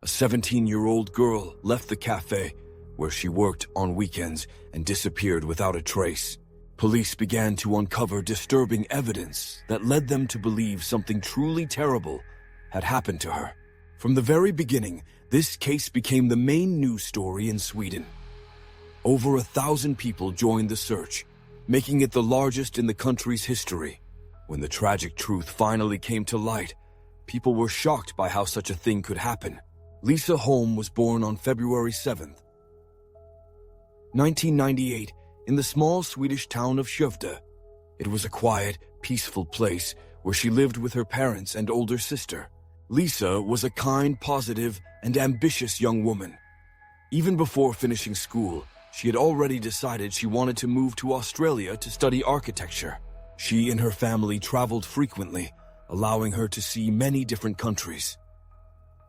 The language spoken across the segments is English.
A 17-year-old girl left the cafe where she worked on weekends and disappeared without a trace. Police began to uncover disturbing evidence that led them to believe something truly terrible had happened to her. From the very beginning, this case became the main news story in Sweden. Over 1,000 people joined the search, making it the largest in the country's history. When the tragic truth finally came to light, people were shocked by how such a thing could happen. Lisa Holm was born on February 7th, 1998, in the small Swedish town of Skövde. It was a quiet, peaceful place where she lived with her parents and older sister. Lisa was a kind, positive, and ambitious young woman. Even before finishing school, she had already decided she wanted to move to Australia to study architecture. She and her family traveled frequently, allowing her to see many different countries.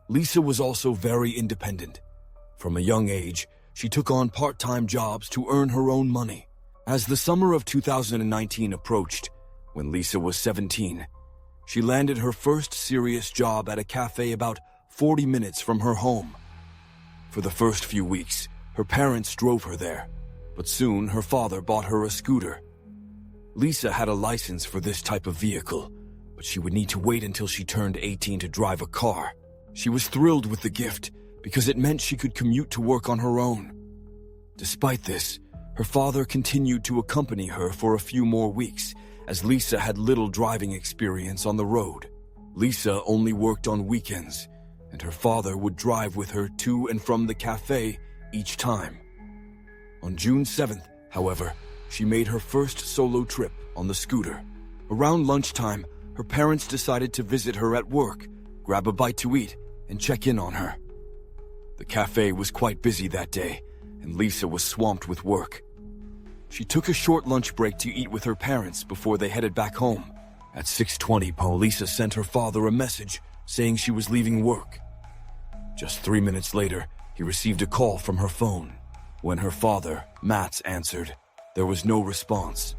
Lisa was also very independent. From a young age, she took on part-time jobs to earn her own money. As the summer of 2019 approached, when Lisa was 17, she landed her first serious job at a cafe about 40 minutes from her home. For the first few weeks, her parents drove her there, but soon her father bought her a scooter. Lisa had a license for this type of vehicle, but she would need to wait until she turned 18 to drive a car. She was thrilled with the gift because it meant she could commute to work on her own. Despite this, her father continued to accompany her for a few more weeks, as Lisa had little driving experience on the road. Lisa only worked on weekends, and her father would drive with her to and from the cafe each time. On June 7th, however, she made her first solo trip on the scooter. Around lunchtime, her parents decided to visit her at work, grab a bite to eat, and check in on her. The cafe was quite busy that day, and Lisa was swamped with work. She took a short lunch break to eat with her parents before they headed back home. At 6:20, Lisa sent her father a message saying she was leaving work. Just 3 minutes later, he received a call from her phone. When her father, Mats, answered, there was no response.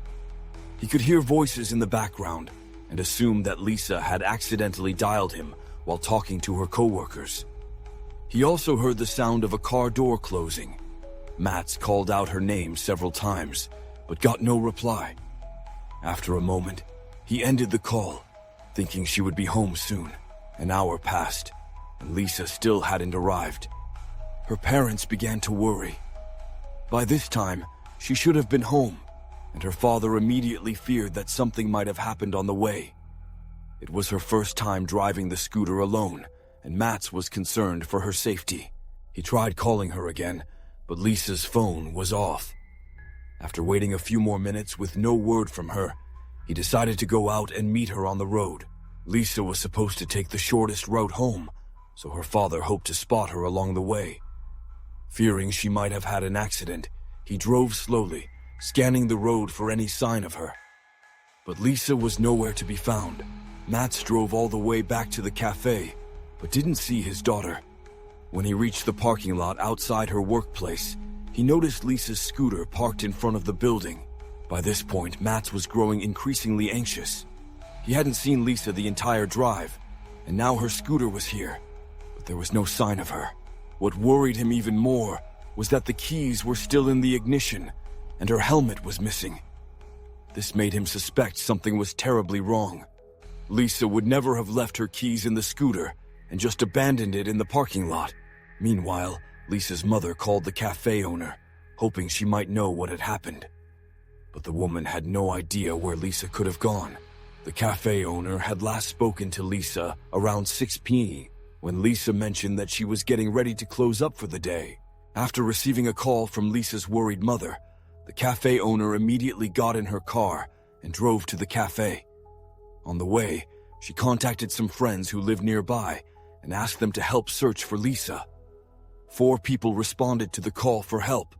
He could hear voices in the background and assumed that Lisa had accidentally dialed him while talking to her coworkers. He also heard the sound of a car door closing. Mats called out her name several times, but got no reply. After a moment, he ended the call, thinking she would be home soon. An hour passed, and Lisa still hadn't arrived. Her parents began to worry. By this time, she should have been home, and her father immediately feared that something might have happened on the way. It was her first time driving the scooter alone, and Mats was concerned for her safety. He tried calling her again, but Lisa's phone was off. After waiting a few more minutes with no word from her, he decided to go out and meet her on the road. Lisa was supposed to take the shortest route home, so her father hoped to spot her along the way. Fearing she might have had an accident, he drove slowly, scanning the road for any sign of her. But Lisa was nowhere to be found. Mats drove all the way back to the cafe, but didn't see his daughter. When he reached the parking lot outside her workplace, he noticed Lisa's scooter parked in front of the building. By this point, Mats was growing increasingly anxious. He hadn't seen Lisa the entire drive, and now her scooter was here, but there was no sign of her. What worried him even more was that the keys were still in the ignition, and her helmet was missing. This made him suspect something was terribly wrong. Lisa would never have left her keys in the scooter and just abandoned it in the parking lot. Meanwhile, Lisa's mother called the cafe owner, hoping she might know what had happened. But the woman had no idea where Lisa could have gone. The cafe owner had last spoken to Lisa around 6 p.m. when Lisa mentioned that she was getting ready to close up for the day. After receiving a call from Lisa's worried mother, the cafe owner immediately got in her car and drove to the cafe. On the way, she contacted some friends who lived nearby and asked them to help search for Lisa. 4 people responded to the call for help,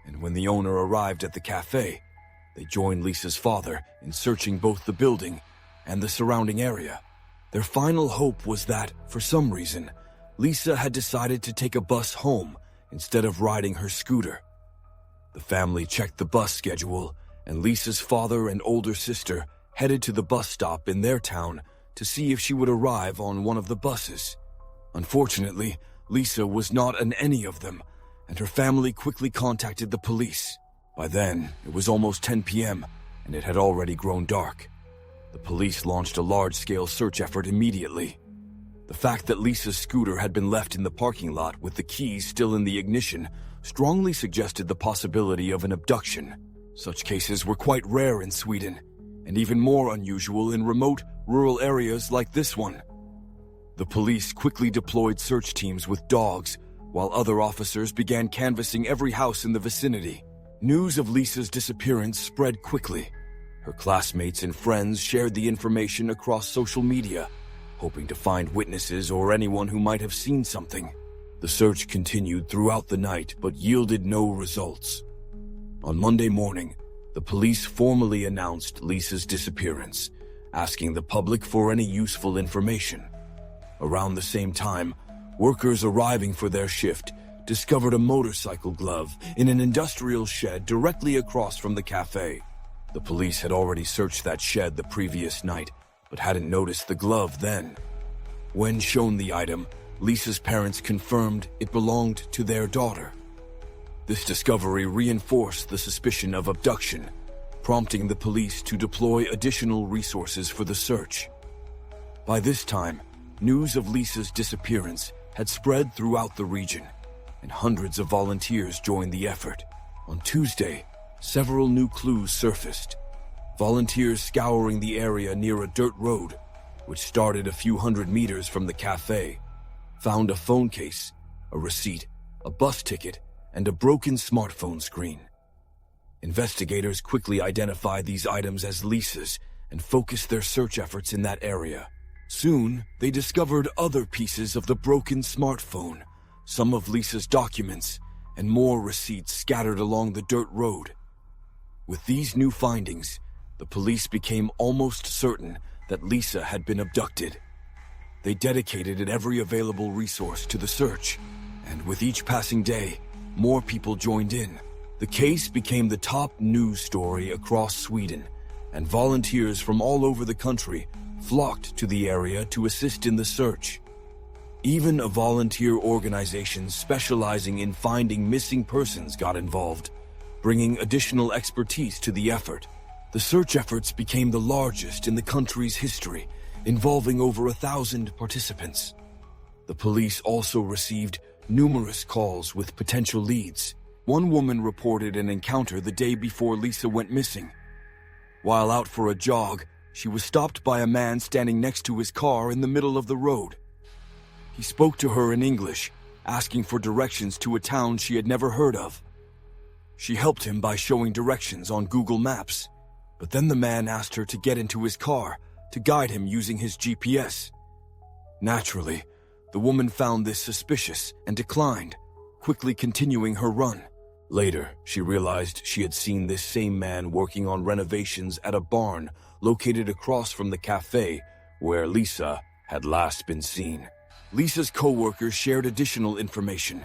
and when the owner arrived at the cafe, they joined Lisa's father in searching both the building and the surrounding area. Their final hope was that, for some reason, Lisa had decided to take a bus home instead of riding her scooter. The family checked the bus schedule, and Lisa's father and older sister headed to the bus stop in their town to see if she would arrive on one of the buses. Unfortunately, Lisa was not in any of them, and her family quickly contacted the police. By then, it was almost 10 p.m., and it had already grown dark. The police launched a large-scale search effort immediately. The fact that Lisa's scooter had been left in the parking lot with the keys still in the ignition strongly suggested the possibility of an abduction. Such cases were quite rare in Sweden, and even more unusual in remote, rural areas like this one. The police quickly deployed search teams with dogs, while other officers began canvassing every house in the vicinity. News of Lisa's disappearance spread quickly. Her classmates and friends shared the information across social media, hoping to find witnesses or anyone who might have seen something. The search continued throughout the night but yielded no results. On Monday morning, the police formally announced Lisa's disappearance, asking the public for any useful information. Around the same time, workers arriving for their shift discovered a motorcycle glove in an industrial shed directly across from the cafe. The police had already searched that shed the previous night, but hadn't noticed the glove then. When shown the item, Lisa's parents confirmed it belonged to their daughter. This discovery reinforced the suspicion of abduction, prompting the police to deploy additional resources for the search. By this time, news of Lisa's disappearance had spread throughout the region, and hundreds of volunteers joined the effort. On Tuesday, several new clues surfaced. Volunteers scouring the area near a dirt road, which started a few hundred meters from the cafe, found a phone case, a receipt, a bus ticket, and a broken smartphone screen. Investigators quickly identified these items as Lisa's and focused their search efforts in that area. Soon, they discovered other pieces of the broken smartphone, some of Lisa's documents, and more receipts scattered along the dirt road. With these new findings, the police became almost certain that Lisa had been abducted. They dedicated every available resource to the search, and with each passing day, more people joined in. The case became the top news story across Sweden, and volunteers from all over the country flocked to the area to assist in the search. Even a volunteer organization specializing in finding missing persons got involved, bringing additional expertise to the effort. The search efforts became the largest in the country's history, involving over 1,000 participants. The police also received numerous calls with potential leads. One woman reported an encounter the day before Lisa went missing. While out for a jog, she was stopped by a man standing next to his car in the middle of the road. He spoke to her in English, asking for directions to a town she had never heard of. She helped him by showing directions on Google Maps, but then the man asked her to get into his car to guide him using his GPS. Naturally, the woman found this suspicious and declined, quickly continuing her run. Later, she realized she had seen this same man working on renovations at a barn located across from the cafe where Lisa had last been seen. Lisa's co-workers shared additional information.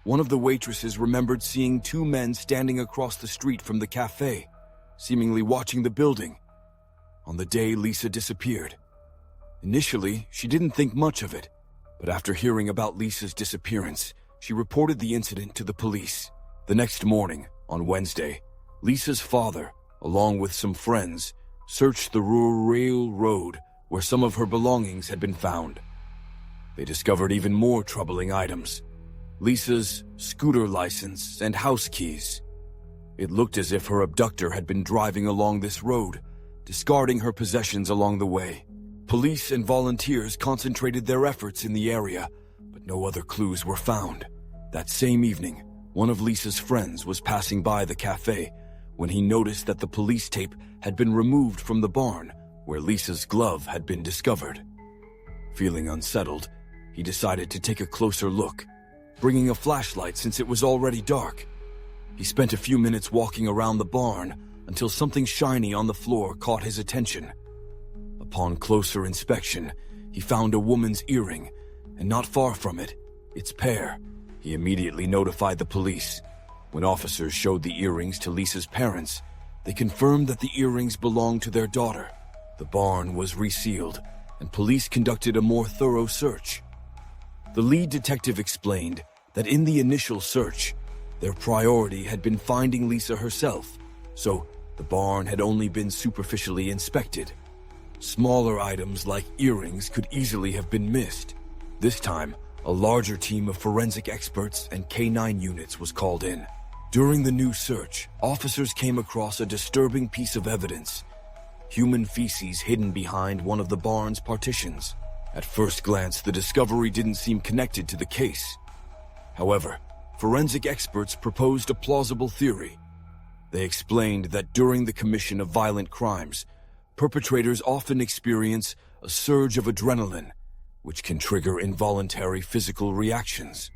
One of the waitresses remembered seeing two men standing across the street from the cafe, seemingly watching the building, on the day Lisa disappeared. Initially, she didn't think much of it, but after hearing about Lisa's disappearance, she reported the incident to the police. The next morning, on Wednesday, Lisa's father, along with some friends, searched the rural road where some of her belongings had been found. They discovered even more troubling items: Lisa's scooter license and house keys. It looked as if her abductor had been driving along this road, discarding her possessions along the way. Police and volunteers concentrated their efforts in the area, but no other clues were found. That same evening, one of Lisa's friends was passing by the cafe when he noticed that the police tape had been removed from the barn where Lisa's glove had been discovered. Feeling unsettled, he decided to take a closer look, bringing a flashlight since it was already dark. He spent a few minutes walking around the barn until something shiny on the floor caught his attention. Upon closer inspection, he found a woman's earring, and not far from it, its pair. He immediately notified the police. When officers showed the earrings to Lisa's parents, they confirmed that the earrings belonged to their daughter. The barn was resealed, and police conducted a more thorough search. The lead detective explained that in the initial search, their priority had been finding Lisa herself, so the barn had only been superficially inspected. Smaller items like earrings could easily have been missed. This time, a larger team of forensic experts and K-9 units was called in. During the new search, officers came across a disturbing piece of evidence: human feces hidden behind one of the barn's partitions. At first glance, the discovery didn't seem connected to the case. However, forensic experts proposed a plausible theory. They explained that during the commission of violent crimes, perpetrators often experience a surge of adrenaline, which can trigger involuntary physical reactions.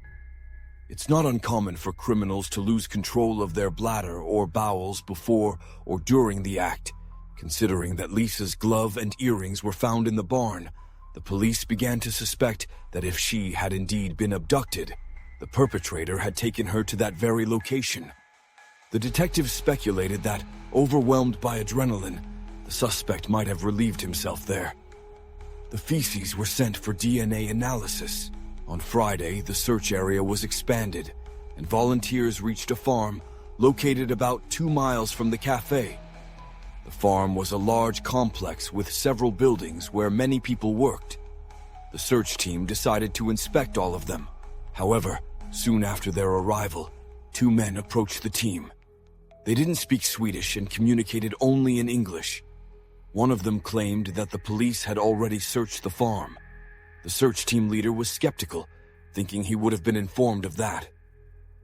It's not uncommon for criminals to lose control of their bladder or bowels before or during the act. Considering that Lisa's glove and earrings were found in the barn, the police began to suspect that if she had indeed been abducted, the perpetrator had taken her to that very location. The detectives speculated that, overwhelmed by adrenaline, the suspect might have relieved himself there. The feces were sent for DNA analysis. On Friday, the search area was expanded, and volunteers reached a farm located about 2 miles from the café. The farm was a large complex with several buildings where many people worked. The search team decided to inspect all of them. However, soon after their arrival, 2 men approached the team. They didn't speak Swedish and communicated only in English. One of them claimed that the police had already searched the farm. The search team leader was skeptical, thinking he would have been informed of that.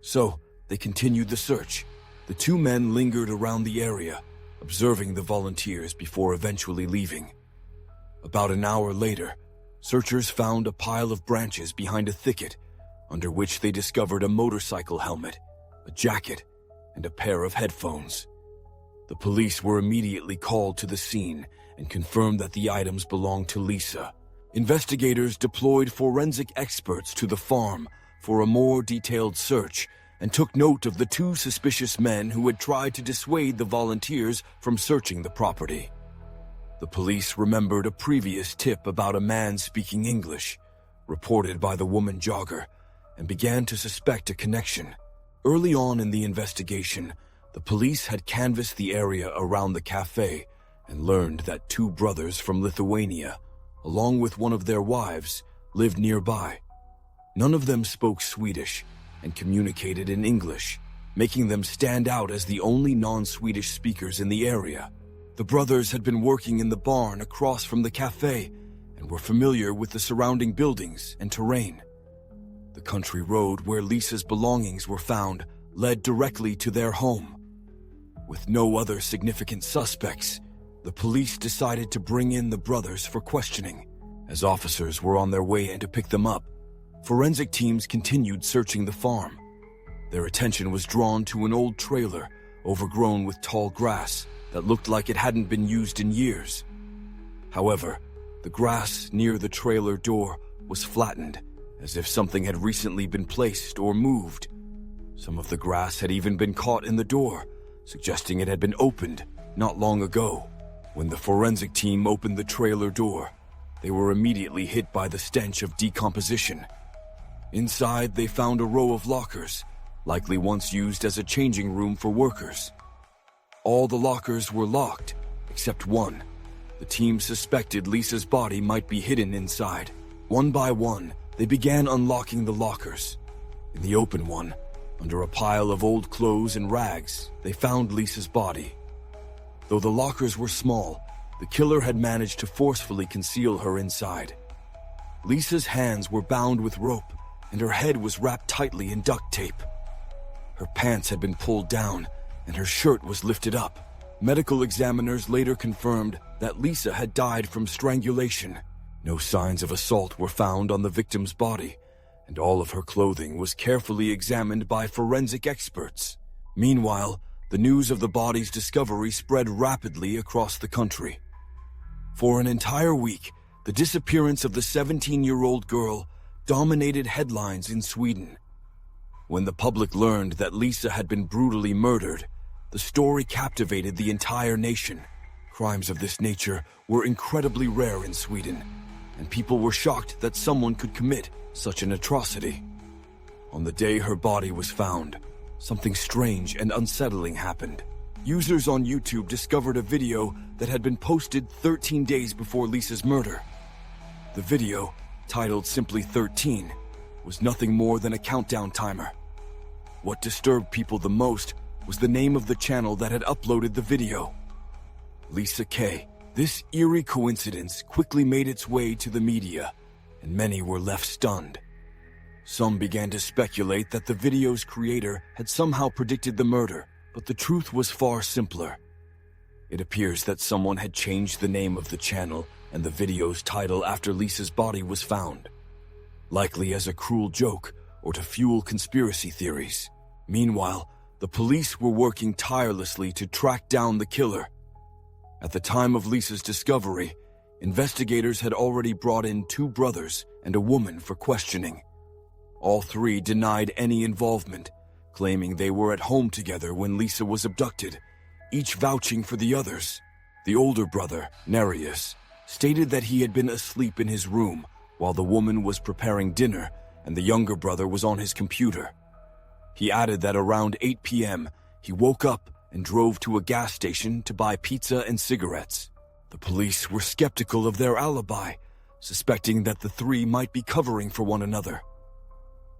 So, they continued the search. The 2 men lingered around the area, observing the volunteers before eventually leaving. About an hour later, searchers found a pile of branches behind a thicket, under which they discovered a motorcycle helmet, a jacket, and a pair of headphones. The police were immediately called to the scene and confirmed that the items belonged to Lisa. Investigators deployed forensic experts to the farm for a more detailed search and took note of the 2 suspicious men who had tried to dissuade the volunteers from searching the property. The police remembered a previous tip about a man speaking English, reported by the woman jogger, and began to suspect a connection. Early on in the investigation, the police had canvassed the area around the cafe and learned that 2 brothers from Lithuania, along with one of their wives, lived nearby. None of them spoke Swedish and communicated in English, making them stand out as the only non-Swedish speakers in the area. The brothers had been working in the barn across from the cafe and were familiar with the surrounding buildings and terrain. The country road where Lisa's belongings were found led directly to their home. With no other significant suspects, the police decided to bring in the brothers for questioning. As officers were on their way in to pick them up, forensic teams continued searching the farm. Their attention was drawn to an old trailer overgrown with tall grass that looked like it hadn't been used in years. However, the grass near the trailer door was flattened, as if something had recently been placed or moved. Some of the grass had even been caught in the door, suggesting it had been opened not long ago. When the forensic team opened the trailer door, they were immediately hit by the stench of decomposition. Inside, they found a row of lockers, likely once used as a changing room for workers. All the lockers were locked, except one. The team suspected Lisa's body might be hidden inside. One by one, they began unlocking the lockers. In the open one, under a pile of old clothes and rags, they found Lisa's body. Though the lockers were small, the killer had managed to forcefully conceal her inside. Lisa's hands were bound with rope, and her head was wrapped tightly in duct tape. Her pants had been pulled down, and her shirt was lifted up. Medical examiners later confirmed that Lisa had died from strangulation. No signs of assault were found on the victim's body, and all of her clothing was carefully examined by forensic experts. Meanwhile, the news of the body's discovery spread rapidly across the country. For an entire week, the disappearance of the 17-year-old girl dominated headlines in Sweden. When the public learned that Lisa had been brutally murdered, the story captivated the entire nation. Crimes of this nature were incredibly rare in Sweden, and people were shocked that someone could commit such an atrocity. On the day her body was found, something strange and unsettling happened. Users on YouTube discovered a video that had been posted 13 days before Lisa's murder. The video, titled simply 13, was nothing more than a countdown timer. What disturbed people the most was the name of the channel that had uploaded the video: Lisa K. This eerie coincidence quickly made its way to the media, and many were left stunned. Some began to speculate that the video's creator had somehow predicted the murder, but the truth was far simpler. It appears that someone had changed the name of the channel and the video's title after Lisa's body was found, likely as a cruel joke or to fuel conspiracy theories. Meanwhile, the police were working tirelessly to track down the killer. At the time of Lisa's discovery, investigators had already brought in 2 brothers and a woman for questioning. All 3 denied any involvement, claiming they were at home together when Lisa was abducted, each vouching for the others. The older brother, Nereus, stated that he had been asleep in his room while the woman was preparing dinner and the younger brother was on his computer. He added that around 8 p.m., he woke up and drove to a gas station to buy pizza and cigarettes. The police were skeptical of their alibi, suspecting that the 3 might be covering for one another.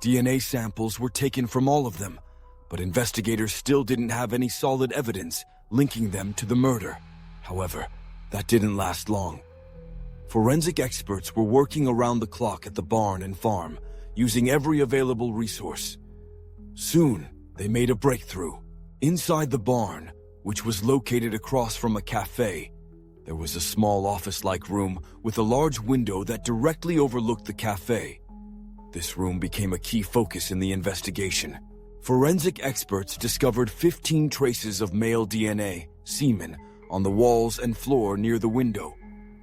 DNA samples were taken from all of them, but investigators still didn't have any solid evidence linking them to the murder. However, that didn't last long. Forensic experts were working around the clock at the barn and farm, using every available resource. Soon, they made a breakthrough. Inside the barn, which was located across from a café, there was a small office-like room with a large window that directly overlooked the café. This room became a key focus in the investigation. Forensic experts discovered 15 traces of male DNA, semen, on the walls and floor near the window,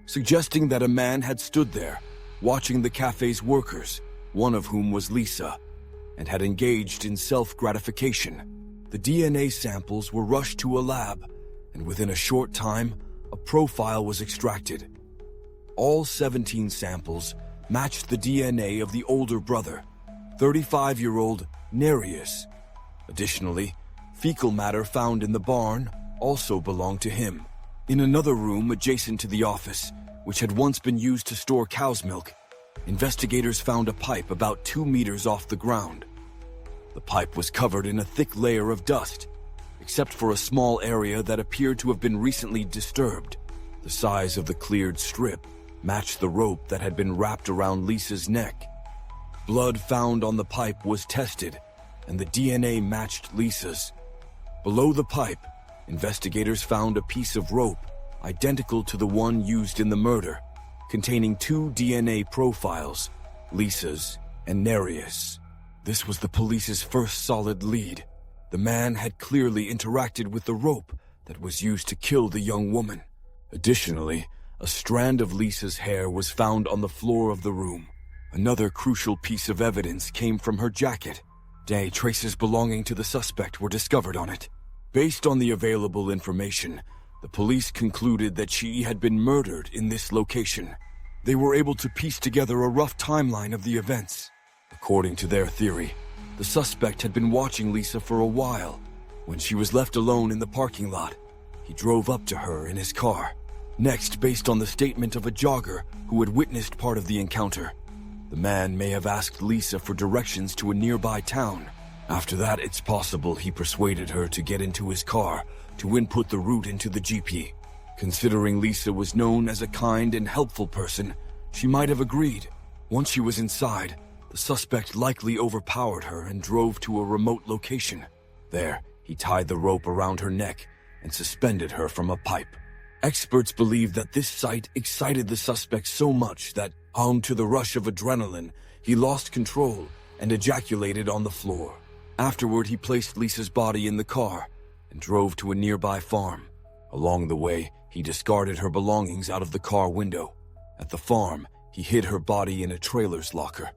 suggesting that a man had stood there, watching the café's workers, one of whom was Lisa, and had engaged in self-gratification. The DNA samples were rushed to a lab, and within a short time, a profile was extracted. All 17 samples matched the DNA of the older brother, 35-year-old Nereus. Additionally, fecal matter found in the barn also belonged to him. In another room adjacent to the office, which had once been used to store cow's milk, investigators found a pipe about 2 meters off the ground. The pipe was covered in a thick layer of dust, except for a small area that appeared to have been recently disturbed. The size of the cleared strip matched the rope that had been wrapped around Lisa's neck. Blood found on the pipe was tested, and the DNA matched Lisa's. Below the pipe, investigators found a piece of rope identical to the one used in the murder, containing 2 DNA profiles, Lisa's and Nereus. This was the police's first solid lead. The man had clearly interacted with the rope that was used to kill the young woman. Additionally, a strand of Lisa's hair was found on the floor of the room. Another crucial piece of evidence came from her jacket. DNA traces belonging to the suspect were discovered on it. Based on the available information, the police concluded that she had been murdered in this location. They were able to piece together a rough timeline of the events. According to their theory, the suspect had been watching Lisa for a while. When she was left alone in the parking lot, he drove up to her in his car. Next, based on the statement of a jogger who had witnessed part of the encounter, the man may have asked Lisa for directions to a nearby town. After that, it's possible he persuaded her to get into his car to input the route into the GP. Considering Lisa was known as a kind and helpful person, she might have agreed. Once she was inside, the suspect likely overpowered her and drove to a remote location. There, he tied the rope around her neck and suspended her from a pipe. Experts believe that this sight excited the suspect so much that, armed to the rush of adrenaline, he lost control and ejaculated on the floor. Afterward, he placed Lisa's body in the car and drove to a nearby farm. Along the way, he discarded her belongings out of the car window. At the farm, he hid her body in a trailer's locker,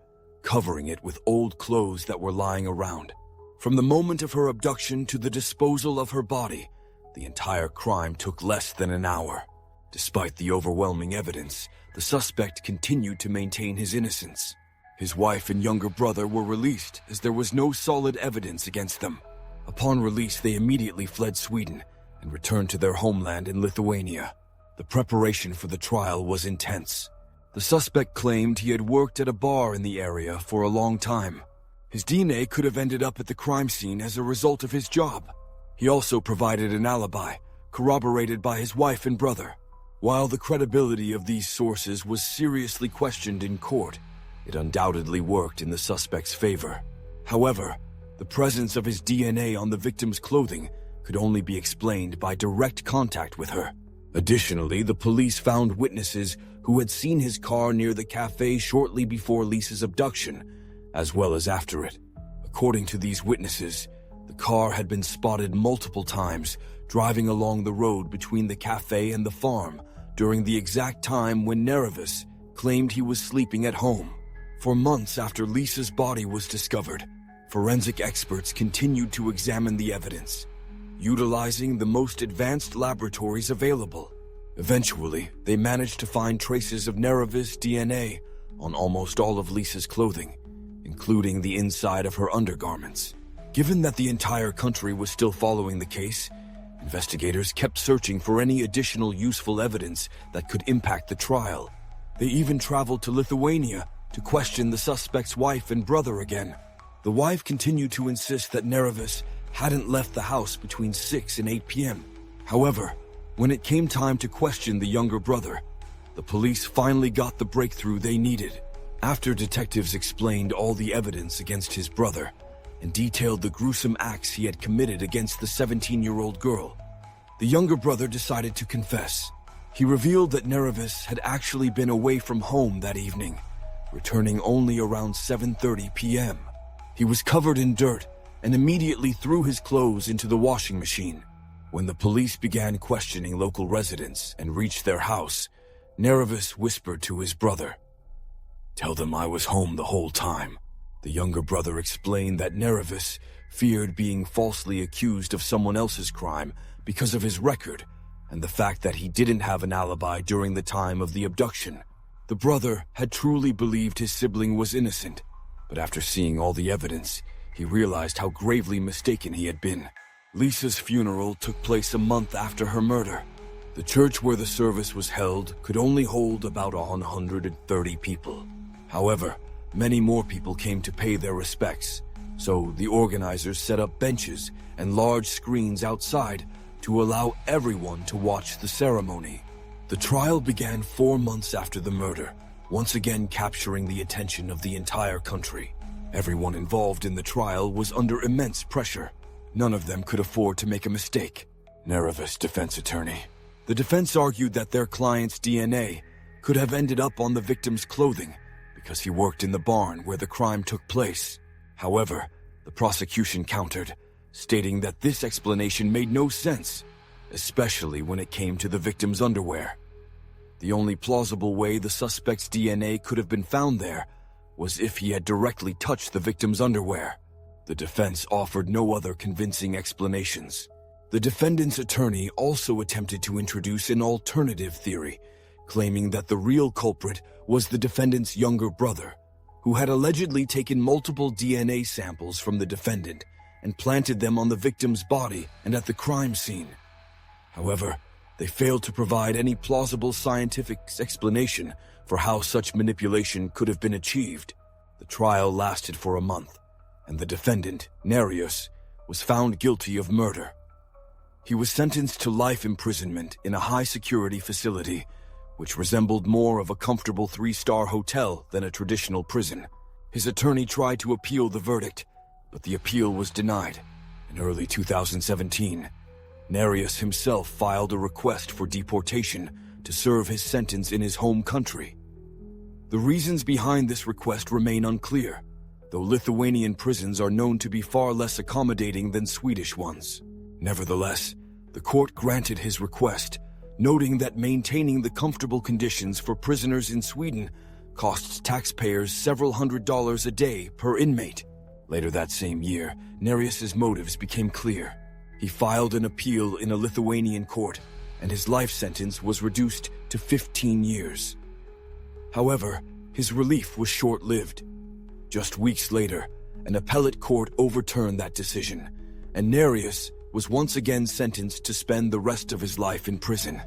covering it with old clothes that were lying around. From the moment of her abduction to the disposal of her body, the entire crime took less than an hour. Despite the overwhelming evidence, the suspect continued to maintain his innocence. His wife and younger brother were released as there was no solid evidence against them. Upon release, they immediately fled Sweden and returned to their homeland in Lithuania. The preparation for the trial was intense. The suspect claimed he had worked at a bar in the area for a long time. His DNA could have ended up at the crime scene as a result of his job. He also provided an alibi, corroborated by his wife and brother. While the credibility of these sources was seriously questioned in court, it undoubtedly worked in the suspect's favor. However, the presence of his DNA on the victim's clothing could only be explained by direct contact with her. Additionally, the police found witnesses who had seen his car near the cafe shortly before Lisa's abduction, as well as after it. According to these witnesses, the car had been spotted multiple times driving along the road between the cafe and the farm during the exact time when Nerevis claimed he was sleeping at home. For months after Lisa's body was discovered, forensic experts continued to examine the evidence, utilizing the most advanced laboratories available. Eventually, they managed to find traces of Nerevis' DNA on almost all of Lisa's clothing, including the inside of her undergarments. Given that the entire country was still following the case, investigators kept searching for any additional useful evidence that could impact the trial. They even traveled to Lithuania to question the suspect's wife and brother again. The wife continued to insist that Nerevis hadn't left the house between 6 and 8 p.m. However, when it came time to question the younger brother, the police finally got the breakthrough they needed. After detectives explained all the evidence against his brother and detailed the gruesome acts he had committed against the 17-year-old girl, the younger brother decided to confess. He revealed that Nerevis had actually been away from home that evening, returning only around 7:30 p.m. He was covered in dirt and immediately threw his clothes into the washing machine. When the police began questioning local residents and reached their house, Nerevis whispered to his brother, "Tell them I was home the whole time." The younger brother explained that Nerevis feared being falsely accused of someone else's crime because of his record and the fact that he didn't have an alibi during the time of the abduction. The brother had truly believed his sibling was innocent, but after seeing all the evidence, he realized how gravely mistaken he had been. Lisa's funeral took place a month after her murder. The church where the service was held could only hold about 130 people. However, many more people came to pay their respects, so the organizers set up benches and large screens outside to allow everyone to watch the ceremony. The trial began 4 months after the murder, once again capturing the attention of the entire country. Everyone involved in the trial was under immense pressure. None of them could afford to make a mistake. Nerevis' defense attorney. The defense argued that their client's DNA could have ended up on the victim's clothing because he worked in the barn where the crime took place. However, the prosecution countered, stating that this explanation made no sense, especially when it came to the victim's underwear. The only plausible way the suspect's DNA could have been found there was if he had directly touched the victim's underwear. The defense offered no other convincing explanations. The defendant's attorney also attempted to introduce an alternative theory, claiming that the real culprit was the defendant's younger brother, who had allegedly taken multiple DNA samples from the defendant and planted them on the victim's body and at the crime scene. However, they failed to provide any plausible scientific explanation for how such manipulation could have been achieved. The trial lasted for a month, and the defendant, Nereus, was found guilty of murder. He was sentenced to life imprisonment in a high-security facility, which resembled more of a comfortable 3-star hotel than a traditional prison. His attorney tried to appeal the verdict, but the appeal was denied. In early 2017, Nereus himself filed a request for deportation to serve his sentence in his home country. The reasons behind this request remain unclear, though Lithuanian prisons are known to be far less accommodating than Swedish ones. Nevertheless, the court granted his request, noting that maintaining the comfortable conditions for prisoners in Sweden costs taxpayers several $100s a day per inmate. Later that same year, Nereus's motives became clear. He filed an appeal in a Lithuanian court, and his life sentence was reduced to 15 years. However, his relief was short-lived. Just weeks later, an appellate court overturned that decision, and Nereus was once again sentenced to spend the rest of his life in prison.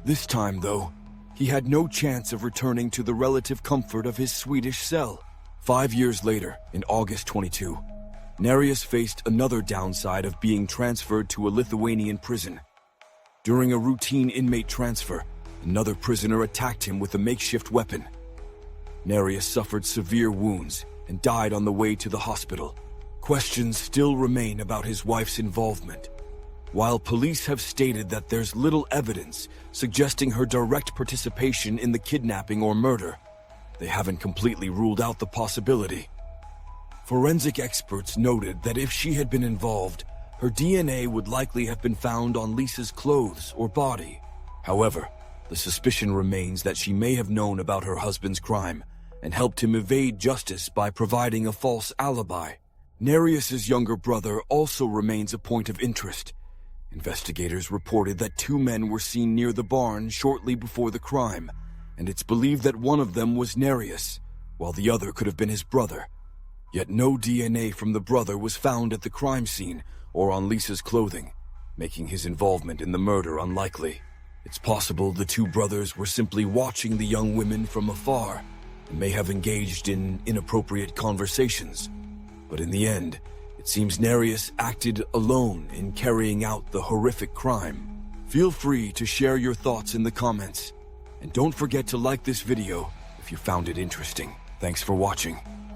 This time, though, he had no chance of returning to the relative comfort of his Swedish cell. 5 years later, in August 22, Nereus faced another downside of being transferred to a Lithuanian prison. During a routine inmate transfer, another prisoner attacked him with a makeshift weapon. Nereus suffered severe wounds and died on the way to the hospital. Questions still remain about his wife's involvement. While police have stated that there's little evidence suggesting her direct participation in the kidnapping or murder, they haven't completely ruled out the possibility. Forensic experts noted that if she had been involved, her DNA would likely have been found on Lisa's clothes or body. However, the suspicion remains that she may have known about her husband's crime and helped him evade justice by providing a false alibi. Nereus's younger brother also remains a point of interest. Investigators reported that 2 men were seen near the barn shortly before the crime, and it's believed that one of them was Nereus, while the other could have been his brother. Yet no DNA from the brother was found at the crime scene or on Lisa's clothing, making his involvement in the murder unlikely. It's possible the 2 brothers were simply watching the young women from afar and may have engaged in inappropriate conversations. But in the end, it seems Nereus acted alone in carrying out the horrific crime. Feel free to share your thoughts in the comments. And don't forget to like this video if you found it interesting. Thanks for watching.